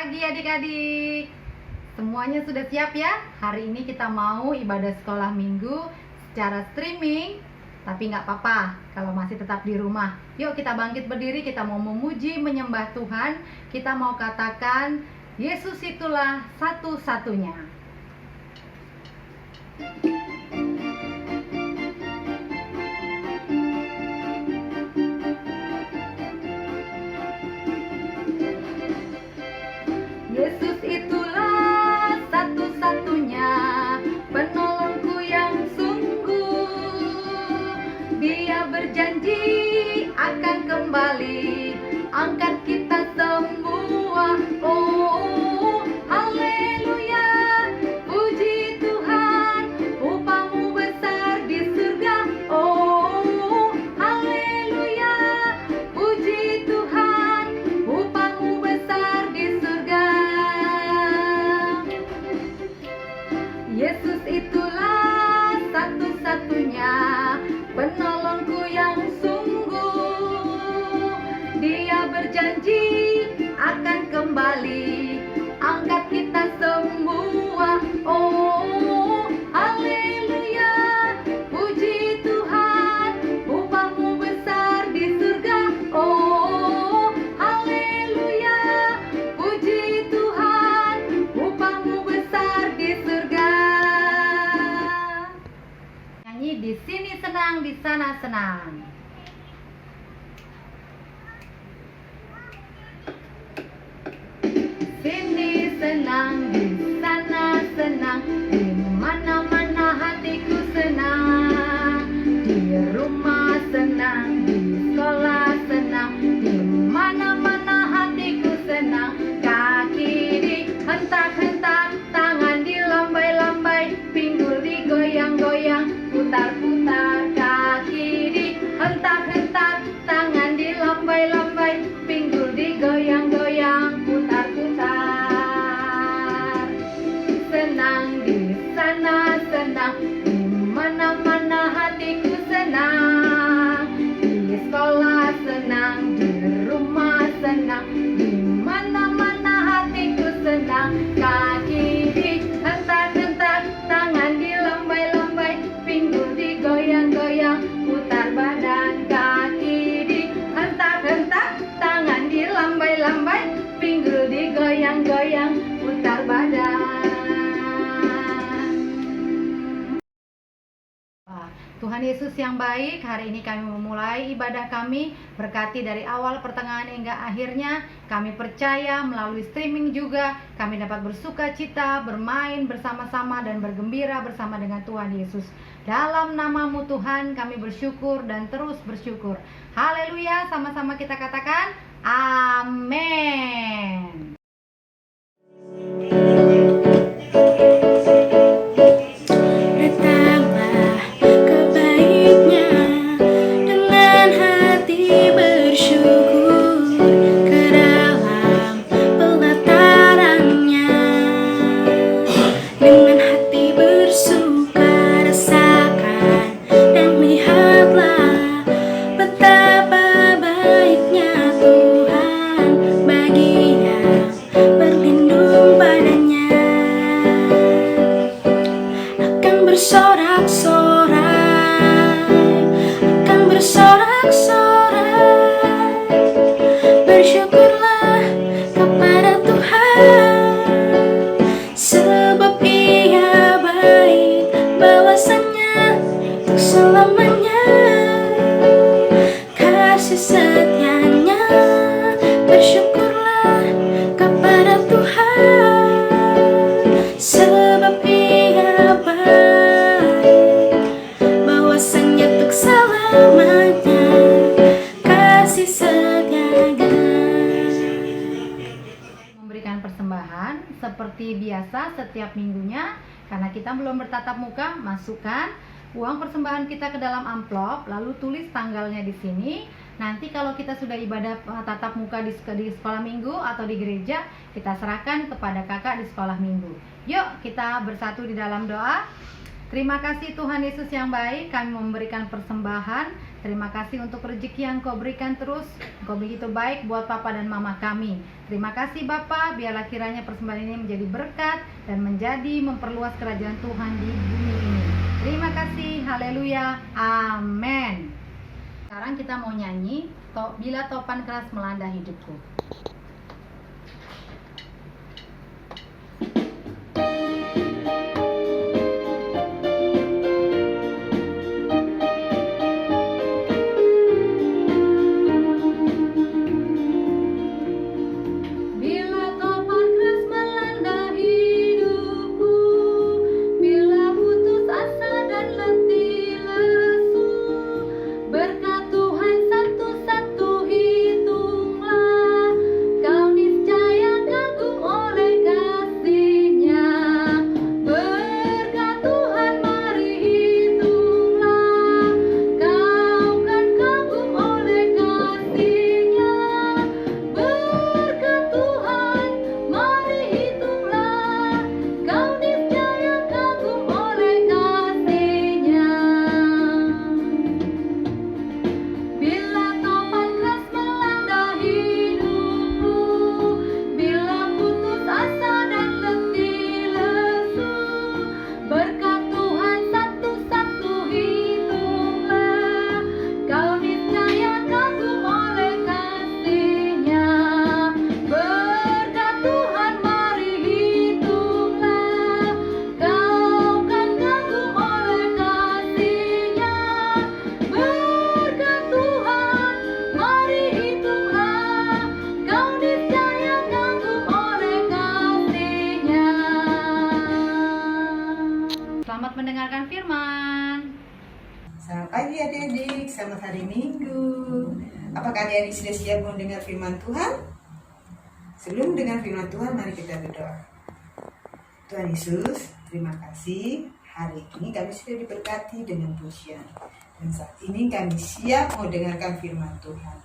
pagi adik-adik. Semuanya sudah siap ya? Hari ini kita mau ibadah sekolah minggu secara streaming. Tapi nggak apa-apa kalau masih tetap di rumah. Yuk kita bangkit berdiri, kita mau memuji, menyembah Tuhan. Kita mau katakan, Yesus itulah satu-satunya. Yesus itulah satu-satunya penolongku yang sungguh. Dia berjanji akan kembali angkat kita semua. Oh, haleluya, puji Tuhan, upamu besar di surga. Oh, haleluya, puji Tuhan, upamu besar di surga. Yesus itulah satu-satunya penolongku yang sungguh. Dia berjanji akan kembali angkat kita semua. Oh, haleluya, puji Tuhan, upamu besar di surga. Oh, haleluya, puji Tuhan, upamu besar di surga. Nyanyi di sini senang, di sana senang. Sini senang, di sana senang, di mana-mana hatiku senang. Di rumah senang, di sekolah senang, di mana-mana hatiku senang. Kaki dihentak-hentak, tangan dilambai-lambai, pinggul digoyang-goyang, putar-putar. Kaki dihentak-hentak, tangan dilambai-lambai, pinggul digoyang-goyang, putar-putar. Senang di sana senang, di mana-mana hatiku senang. Di sekolah senang, di rumah senang, di mana-mana hatiku senang. Kaki dihentak-hentak, tangan dilambai-lambai, pinggul digoyang-goyang, putar badan. Kaki dihentak-hentak, tangan dilambai-lambai, pinggul digoyang-goyang, putar badan. Tuhan Yesus yang baik, hari ini kami memulai ibadah kami, berkati dari awal, pertengahan hingga akhirnya. Kami percaya melalui streaming juga kami dapat bersuka cita, bermain bersama-sama dan bergembira bersama dengan Tuhan Yesus. Dalam namamu Tuhan kami bersyukur dan terus bersyukur. Haleluya, sama-sama kita katakan amin. Seperti biasa setiap minggunya, karena kita belum bertatap muka, masukkan uang persembahan kita ke dalam amplop, lalu tulis tanggalnya di sini. Nanti kalau kita sudah ibadah tatap muka di sekolah minggu atau di gereja, kita serahkan kepada kakak di sekolah minggu. Yuk kita bersatu di dalam doa. Terima kasih Tuhan Yesus yang baik, kami memberikan persembahan. Terima kasih untuk rezeki yang Kau berikan terus. Kau begitu baik buat Papa dan Mama kami. Terima kasih Bapa, biarlah kiranya persembahan ini menjadi berkat dan menjadi memperluas kerajaan Tuhan di bumi ini. Terima kasih, haleluya, amin. Sekarang kita mau nyanyi Bila Topan Keras Melanda Hidupku. Selamat mendengarkan firman. Selamat pagi adik-adik, selamat hari Minggu. Apakah adik-adik sudah siap mendengar firman Tuhan? Sebelum mendengar firman Tuhan, mari kita berdoa. Tuhan Yesus, terima kasih. Hari ini kami sudah diberkati dengan pujian. Dan saat ini kami siap mendengarkan firman Tuhan.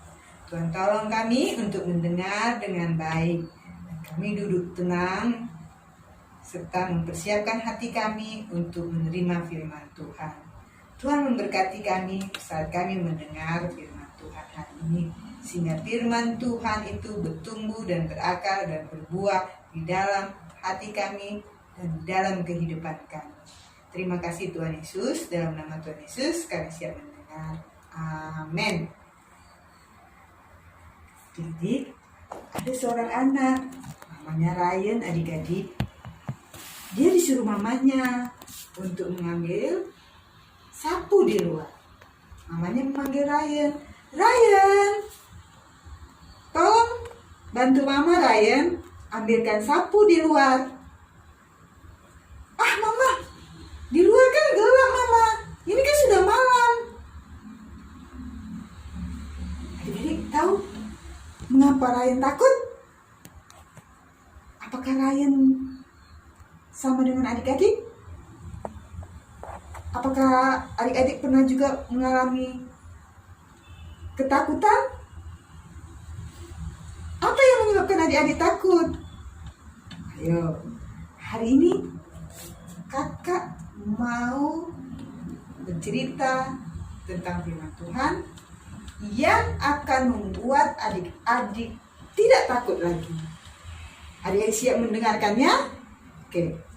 Tuhan tolong kami untuk mendengar dengan baik. Dan kami duduk tenang serta mempersiapkan hati kami untuk menerima firman Tuhan. Tuhan memberkati kami saat kami mendengar firman Tuhan hari ini, sehingga firman Tuhan itu bertumbuh dan berakar dan berbuah di dalam hati kami dan di dalam kehidupan kami. Terima kasih Tuhan Yesus, dalam nama Tuhan Yesus kami siap mendengar. Amin. Adik-adik, ada seorang anak, namanya Ryan, adik-adik. Dia disuruh mamanya untuk mengambil sapu di luar. Mamanya memanggil Ryan. Ryan, tolong bantu mama Ryan ambilkan sapu di luar. Ah mama, di luar kan gelap mama. Ini kan sudah malam. Adik-adik tahu mengapa Ryan takut? Apakah Ryan sama dengan adik-adik? Apakah adik-adik pernah juga mengalami ketakutan? Apa yang menyebabkan adik-adik takut? Ayo, hari ini kakak mau bercerita tentang firman Tuhan yang akan membuat adik-adik tidak takut lagi. Adik-adik siap mendengarkannya? Oke.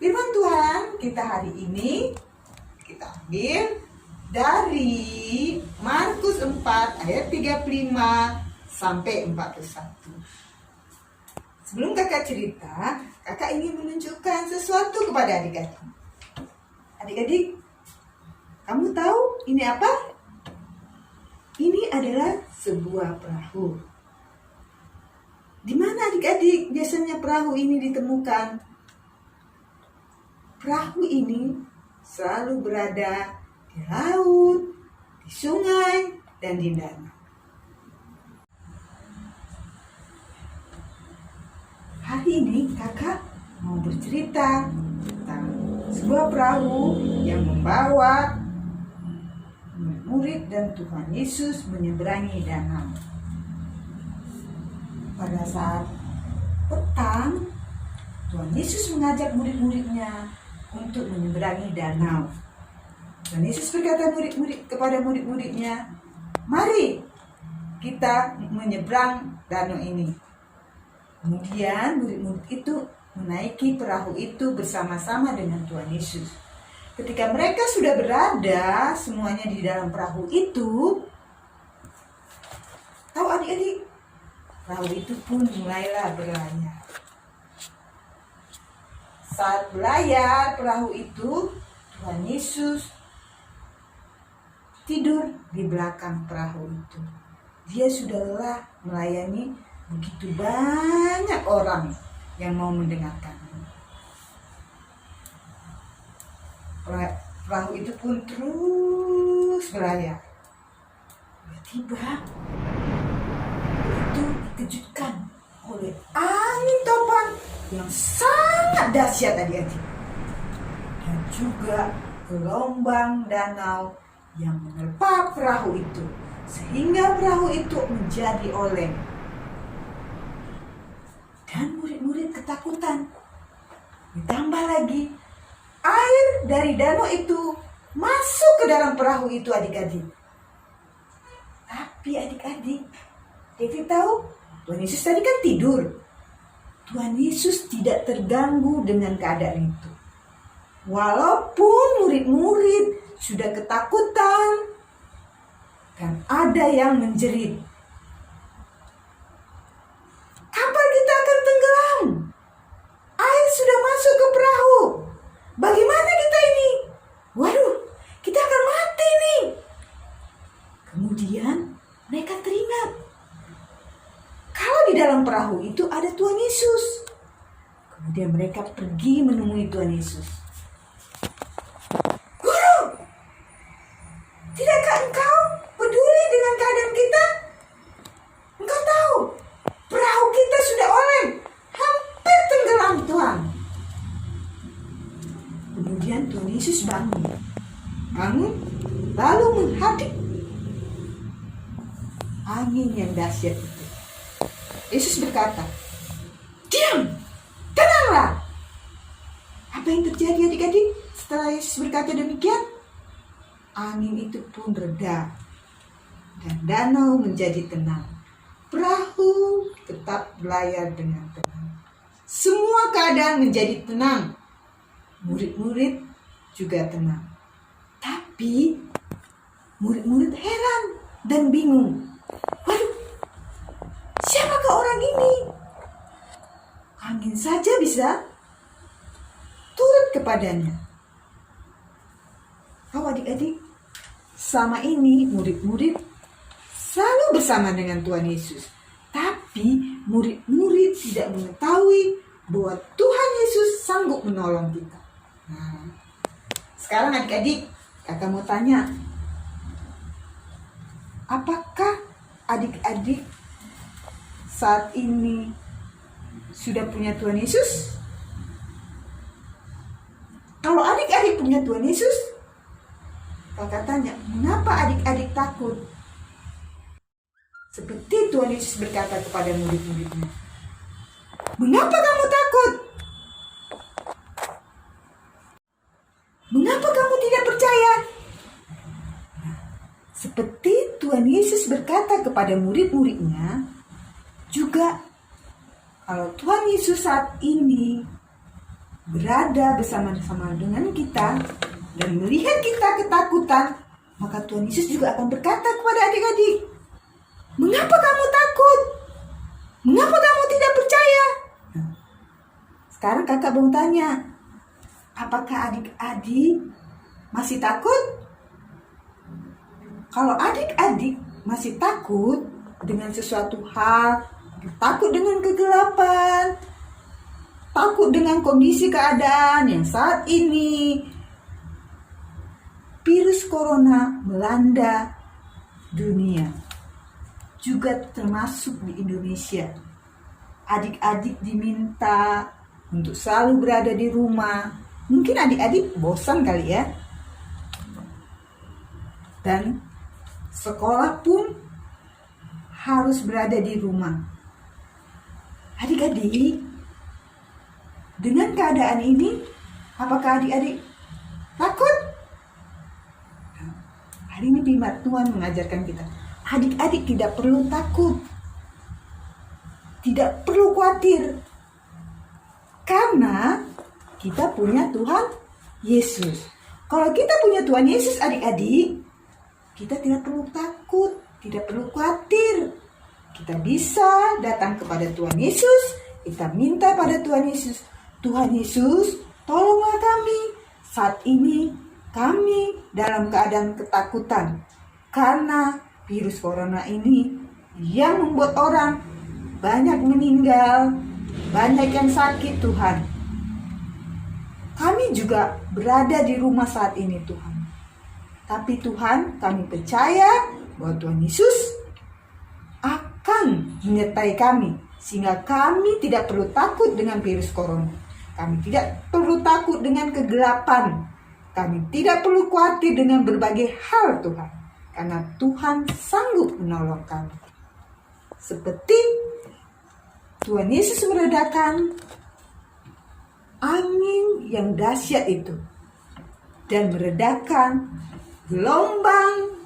Firman Tuhan kita hari ini kita ambil dari Markus 4 ayat 35 sampai 41. Sebelum kakak cerita, kakak ingin menunjukkan sesuatu kepada adik-adik. Adik-adik, kamu tahu ini apa? Ini adalah sebuah perahu. Di mana adik-adik biasanya perahu ini ditemukan? Perahu ini selalu berada di laut, di sungai, dan di danau. Hari ini kakak mau bercerita tentang sebuah perahu yang membawa murid dan Tuhan Yesus menyeberangi danau. Pada saat petang, Tuhan Yesus mengajak murid-muridnya untuk menyeberangi danau. Dan Yesus berkata kepada murid-muridnya, mari kita menyeberang danau ini. Kemudian murid-murid itu menaiki perahu itu bersama-sama dengan Tuhan Yesus. Ketika mereka sudah berada semuanya di dalam perahu itu, tahu adik-adik, perahu itu pun mulailah berlayar. Saat berlayar perahu itu, Tuhan Yesus tidur di belakang perahu itu. Dia sudah lelah melayani begitu banyak orang yang mau mendengarkan. Perahu itu pun terus berlayar. Tiba-tiba itu dikejutkan oleh angin topan yang sangat dahsyat adik-adik, dan juga gelombang danau yang menerpa perahu itu, sehingga perahu itu menjadi oleng. Dan murid-murid ketakutan. Ditambah lagi, air dari danau itu masuk ke dalam perahu itu adik-adik. Tapi adik-adik, Devi tahu Tuhan Yesus tadi kan tidur. Tuhan Yesus tidak terganggu dengan keadaan itu. Walaupun murid-murid sudah ketakutan dan ada yang menjerit, kapan kita akan tenggelam? Air sudah masuk ke perahu. Bagaimana kita ini? Waduh, kita akan mati nih. Kemudian mereka teringat, kalau di dalam perahu itu ada Tuhan Yesus. Kemudian mereka pergi menemui Tuhan Yesus. Guru, tidakkah engkau peduli dengan keadaan kita? Engkau tahu, perahu kita sudah oleng, hampir tenggelam Tuhan. Kemudian Tuhan Yesus bangun, lalu menghadap angin yang dahsyat itu. Yesus berkata, diam, tenanglah. Apa yang terjadi adik-adik setelah Yesus berkata demikian? Angin itu pun reda dan danau menjadi tenang. Perahu tetap berlayar dengan tenang. Semua keadaan menjadi tenang. Murid-murid juga tenang. Tapi murid-murid heran dan bingung. Waduh, siapakah orang ini? Angin saja bisa turut kepadanya. Tahu adik-adik, selama ini murid-murid selalu bersama dengan Tuhan Yesus. Tapi murid-murid tidak mengetahui bahwa Tuhan Yesus sanggup menolong kita. Nah, sekarang adik-adik, kakak mau tanya, apakah adik-adik saat ini sudah punya Tuhan Yesus? Kalau adik-adik punya Tuhan Yesus, kakak tanya, mengapa adik-adik takut? Seperti Tuhan Yesus berkata kepada murid-muridnya, mengapa kamu takut? Mengapa kamu tidak percaya? Seperti Tuhan Yesus berkata kepada murid-muridnya, juga kalau Tuhan Yesus saat ini berada bersama-sama dengan kita dan melihat kita ketakutan, maka Tuhan Yesus juga akan berkata kepada adik-adik, mengapa kamu takut? Mengapa kamu tidak percaya? Sekarang kakak mau tanya, apakah adik-adik masih takut? Kalau adik-adik masih takut dengan sesuatu hal, takut dengan kegelapan, takut dengan kondisi keadaan yang saat ini virus corona melanda dunia, juga termasuk di Indonesia. Adik-adik diminta untuk selalu berada di rumah. Mungkin adik-adik bosan kali ya. Dan sekolah pun harus berada di rumah. Adik-adik, dengan keadaan ini, Apakah adik-adik takut? Hari ini firman Tuhan mengajarkan kita, adik-adik tidak perlu takut, tidak perlu khawatir, karena kita punya Tuhan Yesus. Kalau kita punya Tuhan Yesus adik-adik, kita tidak perlu takut, tidak perlu khawatir. Kita bisa datang kepada Tuhan Yesus, kita minta pada Tuhan Yesus, Tuhan Yesus, tolonglah kami. Saat ini kami dalam keadaan ketakutan karena virus corona ini yang membuat orang banyak meninggal, banyak yang sakit Tuhan. Kami juga berada di rumah saat ini Tuhan. Tapi Tuhan, kami percaya bahwa Tuhan Yesus akan menyertai kami sehingga kami tidak perlu takut dengan virus corona. Kami tidak perlu takut dengan kegelapan. Kami tidak perlu khawatir dengan berbagai hal Tuhan. Karena Tuhan sanggup menolong kami. Seperti Tuhan Yesus meredakan angin yang dahsyat itu. Dan meredakan gelombang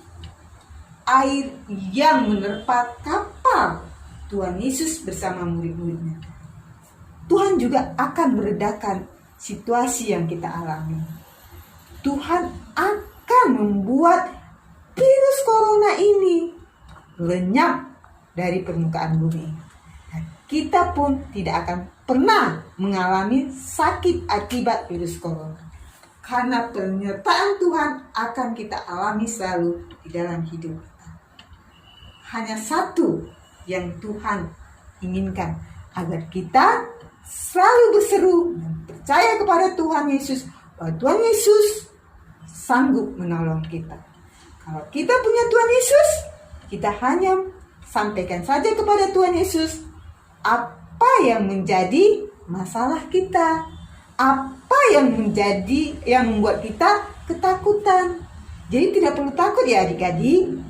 air yang menerpa kapal Tuhan Yesus bersama murid-muridnya. Tuhan juga akan meredakan situasi yang kita alami. Tuhan akan membuat virus corona ini lenyap dari permukaan bumi. Dan kita pun tidak akan pernah mengalami sakit akibat virus corona. Karena penyertaan Tuhan akan kita alami selalu di dalam hidup kita. Hanya satu yang Tuhan inginkan, agar kita selalu berseru dan percaya kepada Tuhan Yesus, bahwa Tuhan Yesus sanggup menolong kita. Kalau kita punya Tuhan Yesus, kita hanya sampaikan saja kepada Tuhan Yesus apa yang menjadi masalah kita, apa yang membuat kita ketakutan. Jadi tidak perlu takut ya adik-adik.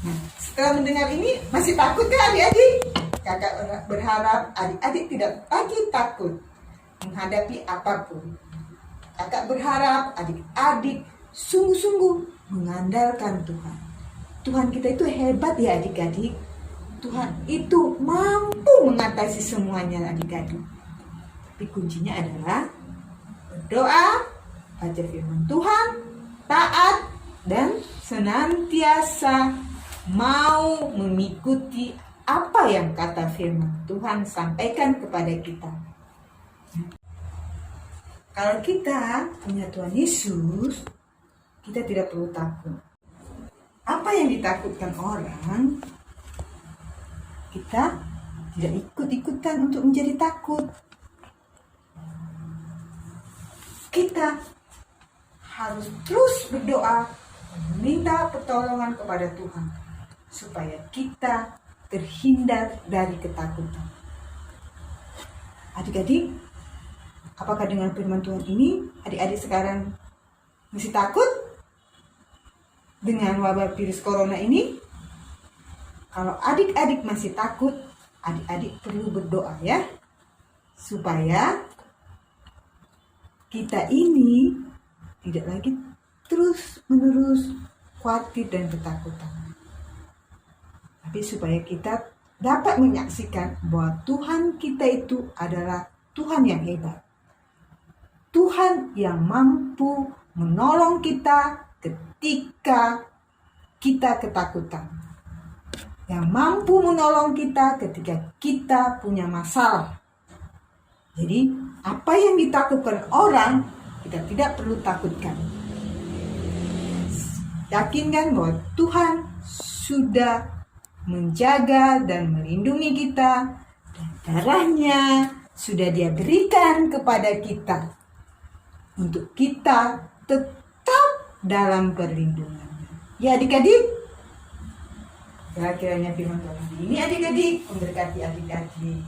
Nah, setelah mendengar ini masih takut kan adik-adik? Kakak berharap adik-adik tidak lagi takut menghadapi apapun. Kakak berharap adik-adik sungguh-sungguh mengandalkan Tuhan. Tuhan kita itu hebat ya adik-adik. Tuhan itu mampu mengatasi semuanya adik-adik. Tapi kuncinya adalah berdoa, baca firman Tuhan, taat, dan senantiasa mau mengikuti apa yang kata firman Tuhan sampaikan kepada kita. Kalau kita punya Tuhan Yesus, kita tidak perlu takut. Apa yang ditakutkan orang, kita tidak ikut-ikutan untuk menjadi takut. Kita harus terus berdoa, meminta pertolongan kepada Tuhan, supaya kita terhindar dari ketakutan. Adik-adik, apakah dengan firman Tuhan ini, adik-adik sekarang masih takut dengan wabah virus corona ini? Kalau adik-adik masih takut, adik-adik perlu berdoa ya, supaya kita ini tidak lagi terus-menerus khawatir dan ketakutan. Tapi supaya kita dapat menyaksikan bahwa Tuhan kita itu adalah Tuhan yang hebat. Tuhan yang mampu menolong kita ketika kita ketakutan. Yang mampu menolong kita ketika kita punya masalah. Jadi, apa yang ditakutkan orang, kita tidak perlu takutkan. Yakinkan bahwa Tuhan sudah menjaga dan melindungi kita, dan darahnya sudah Dia berikan kepada kita untuk kita tetap dalam perlindungan. Ya adik-adik, kiranya firman Tuhan ini adik-adik memberkati adik-adik.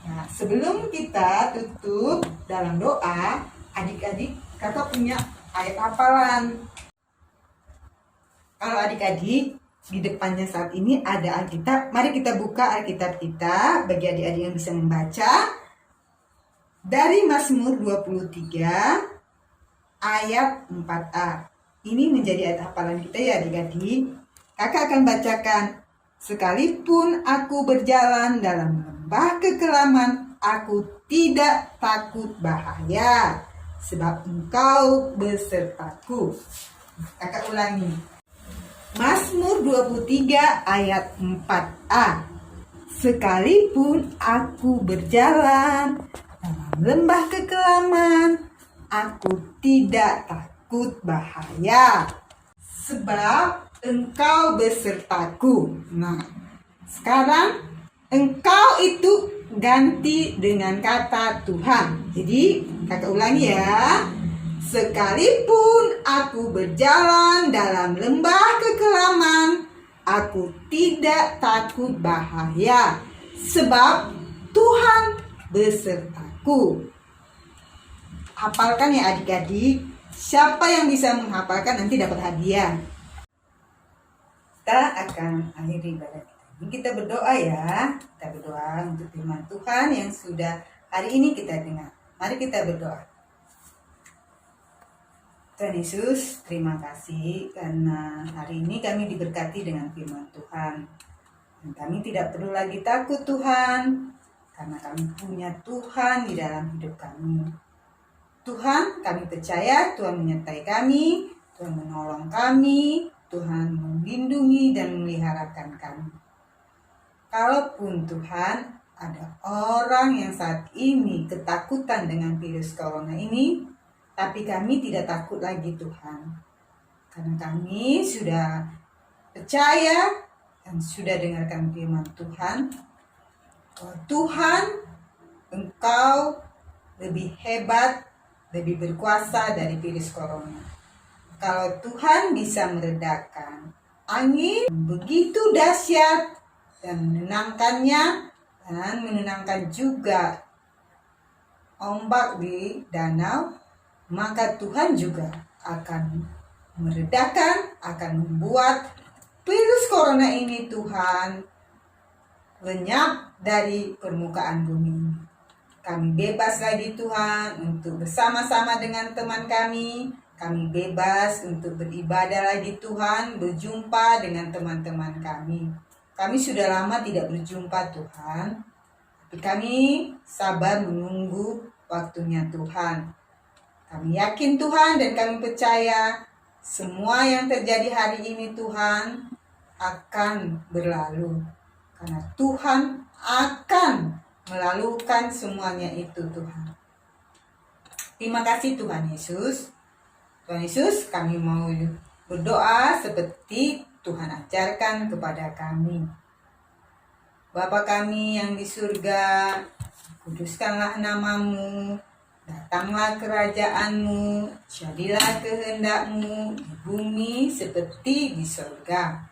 Nah, sebelum kita tutup dalam doa, adik-adik kakak punya ayat hafalan. Kalau adik-adik di depannya saat ini ada Alkitab, mari kita buka Alkitab kita bagi adik-adik yang bisa membaca. Dari Mazmur 23 ayat 4a. Ini menjadi ayat hafalan kita ya adik-adik. Kakak akan bacakan. Sekalipun aku berjalan dalam lembah kekelaman, aku tidak takut bahaya, sebab Engkau besertaku. Kakak ulangi. Mazmur 23 ayat 4a. Sekalipun aku berjalan dalam lembah kekelaman, aku tidak takut bahaya, sebab Engkau besertaku. Nah, sekarang Engkau itu ganti dengan kata Tuhan. Jadi, kakak ulangi ya. Sekalipun aku berjalan dalam lembah kekelaman, aku tidak takut bahaya, sebab Tuhan besertaku. Hafalkan ya adik-adik. Siapa yang bisa menghafalkan nanti dapat hadiah. Kita akan akhiri ibadah kita. Ini kita berdoa ya. Kita berdoa untuk firman Tuhan yang sudah hari ini kita dengar. Mari kita berdoa. Tuhan Yesus, terima kasih karena hari ini kami diberkati dengan firman Tuhan. Dan kami tidak perlu lagi takut Tuhan, karena kami punya Tuhan di dalam hidup kami. Tuhan, kami percaya Tuhan menyertai kami, Tuhan menolong kami, Tuhan melindungi dan memeliharakan kami. Kalaupun Tuhan, ada orang yang saat ini ketakutan dengan virus corona ini, tapi kami tidak takut lagi Tuhan. Karena kami sudah percaya dan sudah dengarkan firman Tuhan. Bahwa Tuhan, Engkau lebih hebat, lebih berkuasa dari virus corona. Kalau Tuhan bisa meredakan angin begitu dahsyat dan menenangkannya, dan menenangkan juga ombak di danau, maka Tuhan juga akan meredakan, akan membuat virus corona ini Tuhan lenyap dari permukaan bumi. Kami bebas lagi Tuhan untuk bersama-sama dengan teman kami. Kami bebas untuk beribadah lagi Tuhan, berjumpa dengan teman-teman kami. Kami sudah lama tidak berjumpa Tuhan, tapi kami sabar menunggu waktunya Tuhan. Kami yakin Tuhan dan kami percaya semua yang terjadi hari ini Tuhan akan berlalu. Karena Tuhan akan melalukan semuanya itu Tuhan. Terima kasih Tuhan Yesus. Tuhan Yesus, kami mau berdoa seperti Tuhan ajarkan kepada kami. Bapa kami yang di surga, kuduskanlah namamu, datanglah kerajaanmu, jadilah kehendakmu di bumi seperti di surga.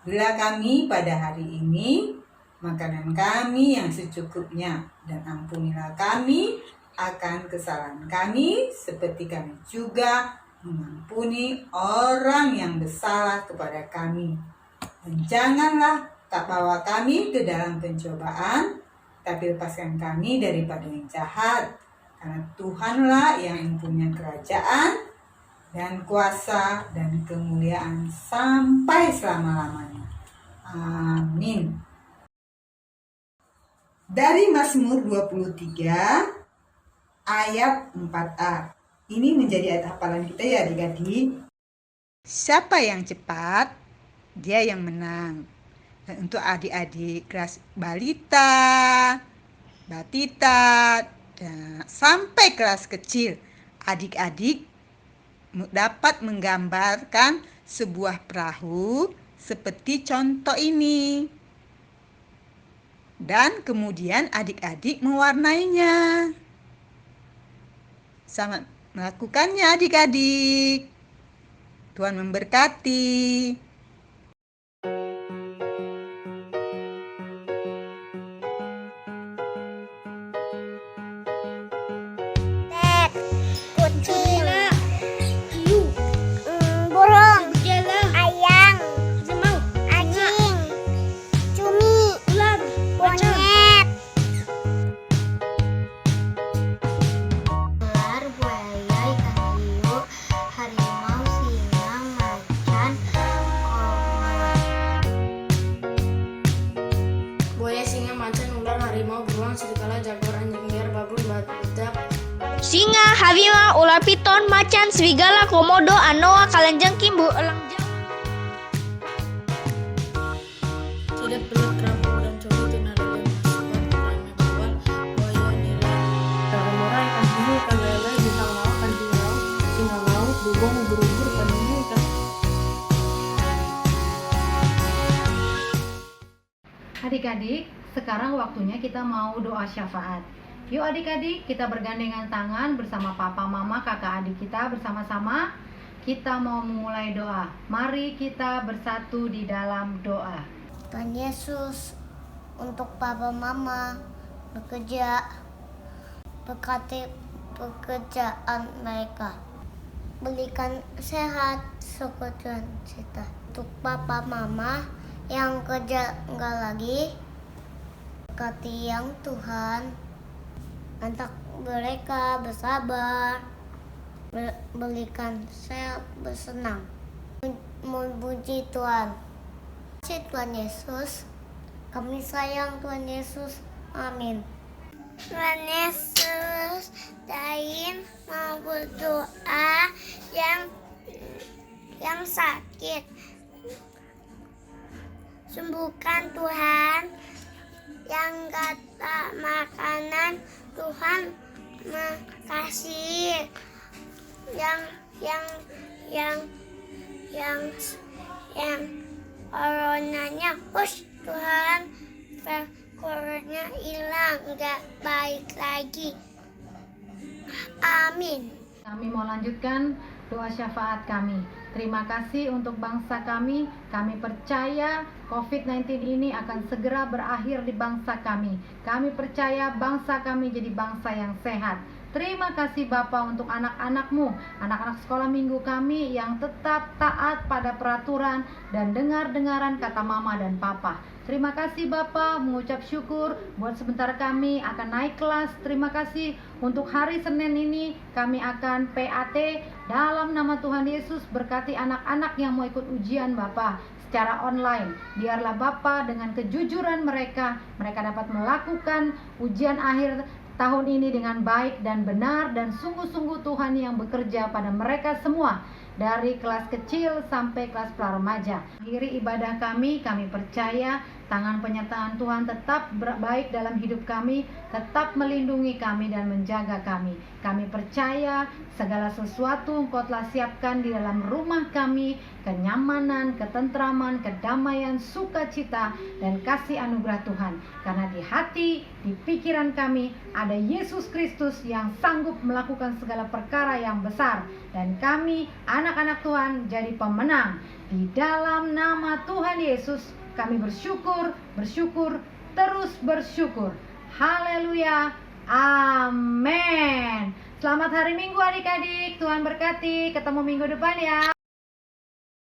Berilah kami pada hari ini makanan kami yang secukupnya, dan ampunilah kami akan kesalahan kami seperti kami juga mengampuni orang yang bersalah kepada kami. Dan janganlah tak bawa kami ke dalam pencobaan, tapi lepaskan kami daripada yang jahat. Karena Tuhanlah yang punya kerajaan dan kuasa dan kemuliaan sampai selama-lamanya. Amin. Dari Mazmur 23 ayat 4a. Ini menjadi ayat hafalan kita ya adik-adik. Siapa yang cepat, dia yang menang. Dan untuk adik-adik kelas balita, batita, dan sampai kelas kecil, adik-adik dapat menggambarkan sebuah perahu seperti contoh ini. Dan kemudian adik-adik mewarnainya. Selamat melakukannya adik-adik. Tuhan memberkati. Kucing, burung, ayam, anjing, cumi, monyet. nyengir babun badak Singa, Habima, ular piton, macan, serigala, komodo, anoa, kalenjang, kimbu, elang jam. tidak belut kerapu dan cobi tinada dan masukan rame bawal buaya nila murai ikan hiu ikan lele bintang laut kancing laut singa laut dugong ubur-ubur ikan hiu ikan. Adik-adik, sekarang waktunya kita mau doa syafaat. Yuk adik-adik, kita bergandengan tangan bersama papa, mama, kakak adik kita bersama-sama. Kita mau memulai doa. Mari kita bersatu di dalam doa. Tuhan Yesus, untuk papa mama bekerja, berkati pekerjaan mereka, berikan sehat sekutuan kita. Untuk papa mama yang kerja enggak lagi, berkati yang Tuhan, antak mereka bersabar, berikan sehat bersenang, memuji Tuhan. Terima kasih Tuhan Yesus, kami sayang Tuhan Yesus, amin. Tuhan Yesus, Dain mau berdoa yang sakit, sembuhkan Tuhan, yang gak ada makanan Tuhan makasih, yang coronanya push Tuhan, corona hilang, gak baik lagi, amin. Kami mau lanjutkan doa syafaat kami. Terima kasih untuk bangsa kami. Kami percaya COVID-19 ini akan segera berakhir di bangsa kami. Kami percaya bangsa kami jadi bangsa yang sehat. Terima kasih Bapa untuk anak-anak-Mu, anak-anak sekolah minggu kami yang tetap taat pada peraturan dan dengar-dengaran kata Mama dan Papa. Terima kasih Bapa, mengucap syukur buat sebentar kami akan naik kelas. Terima kasih untuk hari Senin ini kami akan PAT dalam nama Tuhan Yesus. Berkati anak-anak yang mau ikut ujian Bapa secara online. Biarlah Bapa dengan kejujuran mereka dapat melakukan ujian akhir tahun ini dengan baik dan benar, dan sungguh-sungguh Tuhan yang bekerja pada mereka semua dari kelas kecil sampai kelas pra-remaja. Akhiri ibadah kami percaya tangan penyertaan Tuhan tetap baik dalam hidup kami, tetap melindungi kami dan menjaga kami. Kami percaya segala sesuatu Engkau telah siapkan di dalam rumah kami, kenyamanan, ketentraman, kedamaian, sukacita, dan kasih anugerah Tuhan. Karena di hati, di pikiran kami ada Yesus Kristus yang sanggup melakukan segala perkara yang besar. Dan kami, anak-anak Tuhan, jadi pemenang. Di dalam nama Tuhan Yesus, kami bersyukur, terus bersyukur. Haleluya, amin. Selamat hari Minggu adik-adik, Tuhan berkati. Ketemu minggu depan ya.